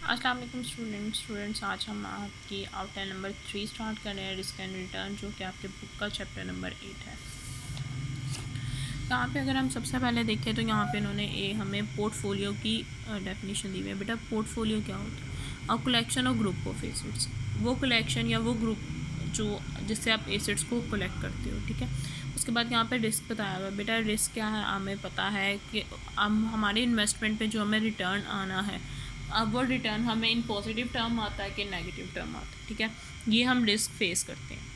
अस्सलाम वालेकुम स्टूडेंट्स, आज हम आपकी आउटलाइन नंबर 3 स्टार्ट कर रहे हैं, रिस्क एंड रिटर्न, जो कि आपके बुक का चैप्टर नंबर 8 है। यहाँ पे अगर हम सबसे पहले देखें तो यहाँ पे इन्होंने हमें पोर्टफोलियो की डेफिनेशन दी हुई है। बेटा पोर्टफोलियो क्या होता है? अ कलेक्शन और ग्रुप ऑफ एसेट्स, वो कलेक्शन या वो ग्रुप जो जिससे आप एसेट्स को कलेक्ट करते हो, ठीक है। उसके बाद यहाँ पे रिस्क बताया हुआ है। बेटा रिस्क क्या है? हमें पता है कि हम हमारे इन्वेस्टमेंट पे जो हमें रिटर्न आना है, अब वो रिटर्न हमें इन पॉजिटिव टर्म आता है कि नेगेटिव टर्म आता है, ठीक है। ये हम रिस्क फेस करते हैं।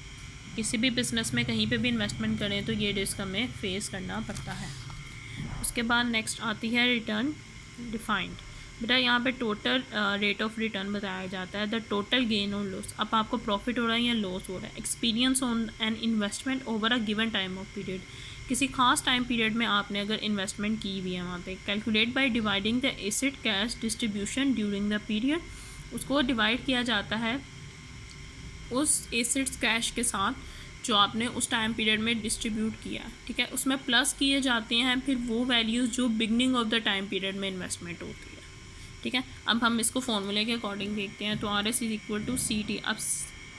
किसी भी बिज़नेस में कहीं पे भी इन्वेस्टमेंट करें तो ये रिस्क हमें फेस करना पड़ता है। उसके बाद नेक्स्ट आती है रिटर्न डिफाइंड। बेटा यहाँ पे टोटल रेट ऑफ रिटर्न बताया जाता है, द टोटल गेन और लॉस। अब आपको प्रॉफिट हो रहा है या लॉस हो रहा है। Experience on an investment over a given time of period, किसी खास टाइम पीरियड में आपने अगर इन्वेस्टमेंट की हुई है वहाँ पे। Calculate by dividing the asset cash distribution during the period, उसको डिवाइड किया जाता है उस एसेट्स कैश के साथ जो आपने उस टाइम पीरियड में डिस्ट्रीब्यूट किया, ठीक है। उसमें प्लस किए जाते हैं फिर वो वैल्यूज़ जो beginning of the time period में इन्वेस्टमेंट होती है, ठीक है। अब हम इसको फॉर्मूले के अकॉर्डिंग देखते हैं। तो R S is equal to C T. अब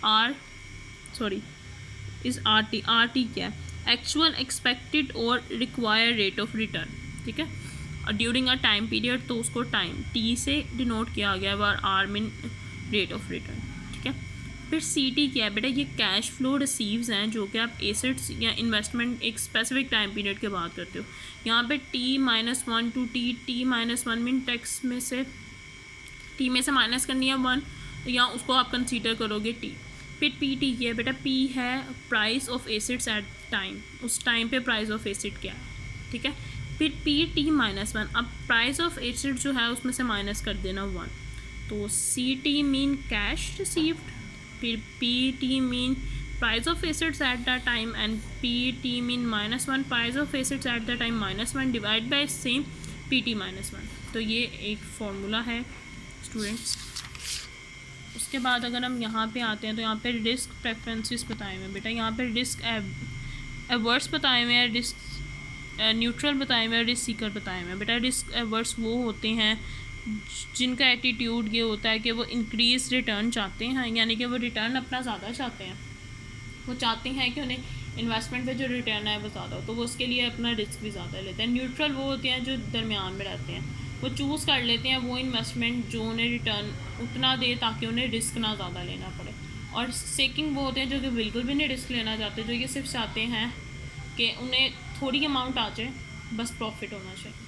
आर टी क्या है? एक्चुअल एक्सपेक्टेड और रिक्वायर्ड रेट ऑफ रिटर्न, ठीक है। और ड्यूरिंग अ टाइम पीरियड तो उसको टाइम टी से डिनोट किया गया है, R mean rate of return, ठीक है। फिर सी टी क्या है? बेटा ये कैश फ्लो रिसीव्स हैं जो कि आप एसेट्स या इन्वेस्टमेंट एक स्पेसिफिक टाइम पीरियड के बाद करते हो। यहाँ पे T-1 to T-1 mean tax में से टी में से माइनस करनी है 1, तो यहाँ उसको आप कंसीडर करोगे टी। फिर पी टी क्या है? बेटा पी है price of assets at time, उस टाइम पे प्राइस ऑफ एसेट क्या है, ठीक है। फिर P-1, अब प्राइस ऑफ एसेट जो है उसमें से माइनस कर देना 1, तो C T mean cash received. फिर P T mean price of assets at the time and P T mean -1 price of assets at the time -1 divide by same P T -1। तो ये एक फॉर्मूला है students. उसके बाद अगर हम यहाँ पे आते हैं तो यहाँ पे रिस्क प्रेफरेंसेस बताए हुए हैं। बेटा यहाँ पे रिस्क एवर्स बताए हुए हैं, रिस्क न्यूट्रल बताए हुए हैं, रिस्क सीकर बताए हुए हैं। बेटा रिस्क एवर्स वो होते हैं जिनका एटीट्यूड ये होता है कि वो इंक्रीज रिटर्न चाहते हैं, यानी कि वो रिटर्न अपना ज़्यादा चाहते हैं। वो चाहते हैं कि उन्हें इन्वेस्टमेंट पे जो रिटर्न है वो ज़्यादा हो, तो वो उसके लिए अपना रिस्क भी ज़्यादा लेते हैं। न्यूट्रल वो होते हैं जो दरमियान में रहते हैं, वो चूज़ कर लेते हैं वो इन्वेस्टमेंट जो उन्हें रिटर्न उतना दे ताकि उन्हें रिस्क ना ज़्यादा लेना पड़े। और सेकिंग वो होते हैं जो कि बिल्कुल भी नहीं रिस्क लेना चाहते, जो ये सिर्फ चाहते हैं कि उन्हें थोड़ी अमाउंट आ जाए, बस प्रॉफिट होना चाहिए।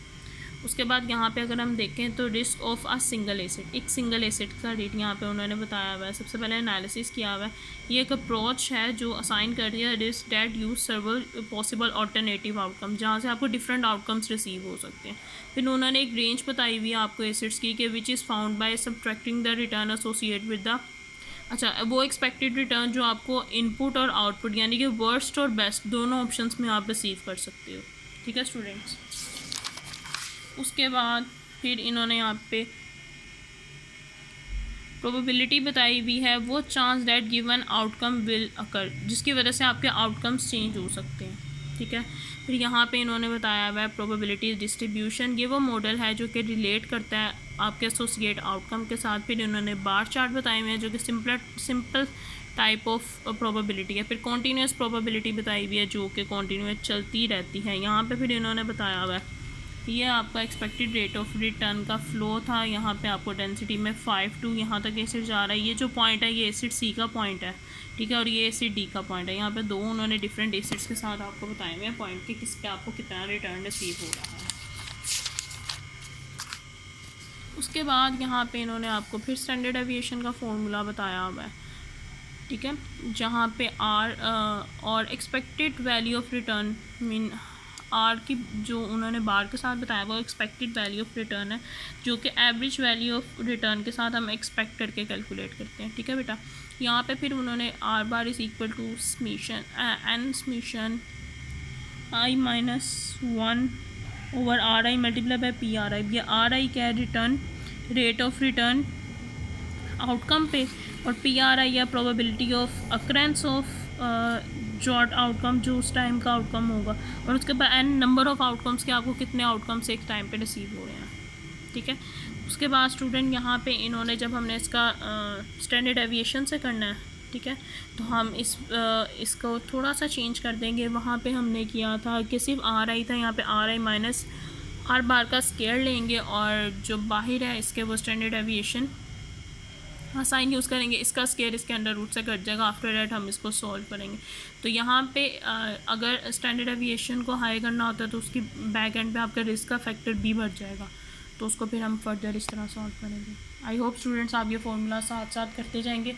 उसके बाद यहाँ पे अगर हम देखें तो risk of a single asset, एक सिंगल एसेट का रेट यहाँ पे उन्होंने बताया हुआ है। सबसे पहले एनालिसिस किया हुआ है। ये एक अप्रोच है जो असाइन कर रही है risk that use सर्वल possible alternative outcome, जहाँ से आपको डिफरेंट आउटकम्स रिसीव हो सकते हैं। फिर उन्होंने एक रेंज बताई हुई है आपको एसेट्स की कि which is found by subtracting the return associate with the, अच्छा वो एक्सपेक्टेड रिटर्न जो आपको इनपुट और आउटपुट यानी कि वर्स्ट और बेस्ट दोनों ऑप्शंस में आप रिसीव कर सकते हो, ठीक है स्टूडेंट्स। उसके बाद फिर इन्होंने यहाँ पे प्रोबेबिलिटी बताई हुई है, वो chance that given outcome will occur, जिसकी वजह से आपके आउटकम्स चेंज हो सकते हैं, ठीक है। फिर यहाँ पे इन्होंने बताया हुआ है प्रोबेबिलिटी डिस्ट्रीब्यूशन, ये वो मॉडल है जो कि रिलेट करता है आपके एसोसिएट आउटकम के साथ। फिर इन्होंने बार चार्ट बताए हुए हैं जो कि सिंपल टाइप ऑफ प्रोबेबिलिटी है। फिर कॉन्टीन्यूस प्रोबेबिलिटी बताई हुई है जो कि कॉन्टीन्यूस चलती रहती है। यहाँ पे फिर इन्होंने बताया हुआ है ये आपका एक्सपेक्टेड रेट ऑफ रिटर्न का फ्लो था। यहाँ पे आपको डेंसिटी में 5 to यहाँ तक एसिड जा रहा है। ये जो पॉइंट है ये एसिड सी का पॉइंट है, ठीक है, और ये एसिड डी का पॉइंट है। यहाँ पे दो उन्होंने डिफरेंट एसिड्स के साथ आपको बताए हुए हैं पॉइंट के किस पे आपको कितना रिटर्न रिसीव हो रहा है। उसके बाद यहाँ पे इन्होंने आपको फिर स्टैंडर्ड एविएशन का फॉर्मूला बताया हुआ है, ठीक है, जहाँ पे आर और expected value of return mean R की जो उन्होंने बार के साथ बताया वो एक्सपेक्टेड वैल्यू ऑफ रिटर्न है, जो कि एवरेज वैल्यू ऑफ रिटर्न के साथ हम एक्सपेक्ट करके कैलकुलेट करते हैं, ठीक है बेटा। यहाँ पे फिर उन्होंने R bar is equal to summation N summation I-1 over R I multiply by P R I. ये आर आई क्या है? Return rate of return outcome पे, और पी आर आई या probability of occurrence of jot outcome जो उस time का outcome होगा, और उसके बाद एन नंबर ऑफ आउटकम्स के आपको कितने आउटकम्स एक टाइम पे रिसीव हो रहे हैं, ठीक है। उसके बाद स्टूडेंट यहाँ पे इन्होंने जब हमने इसका स्टैंडर्ड एविएशन से करना है, ठीक है, तो हम इसको थोड़ा सा चेंज कर देंगे। वहाँ पे हमने किया था कि सिर्फ आर आई था, यहाँ पे आर आई माइनस हर बार का स्केयर लेंगे और जो बाहर है इसके वो स्टैंडर्ड एविएशन साइन यूज़ करेंगे, इसका स्केयर इसके अंडर रूट से कट जाएगा। आफ्टर दैट हम इसको सॉल्व करेंगे। तो यहाँ पे अगर स्टैंडर्ड एविएशन को हाई करना होता है तो उसकी बैक एंड पे आपका रिस्क का फैक्टर बी बढ़ जाएगा, तो उसको फिर हम फर्दर इस तरह सॉल्व करेंगे। आई होप स्टूडेंट्स आप ये फॉर्मूला साथ साथ करते जाएंगे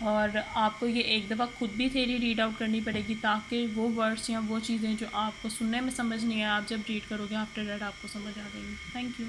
और आपको ये एक दफ़ा खुद भी थ्योरी रीड आउट करनी पड़ेगी, ताकि वो वर्ड्स या वो चीज़ें जो आपको सुनने में समझ नहीं आए, आप जब रीड करोगे आफ्टर दैट आपको समझ आ जाएंगी। Thank you.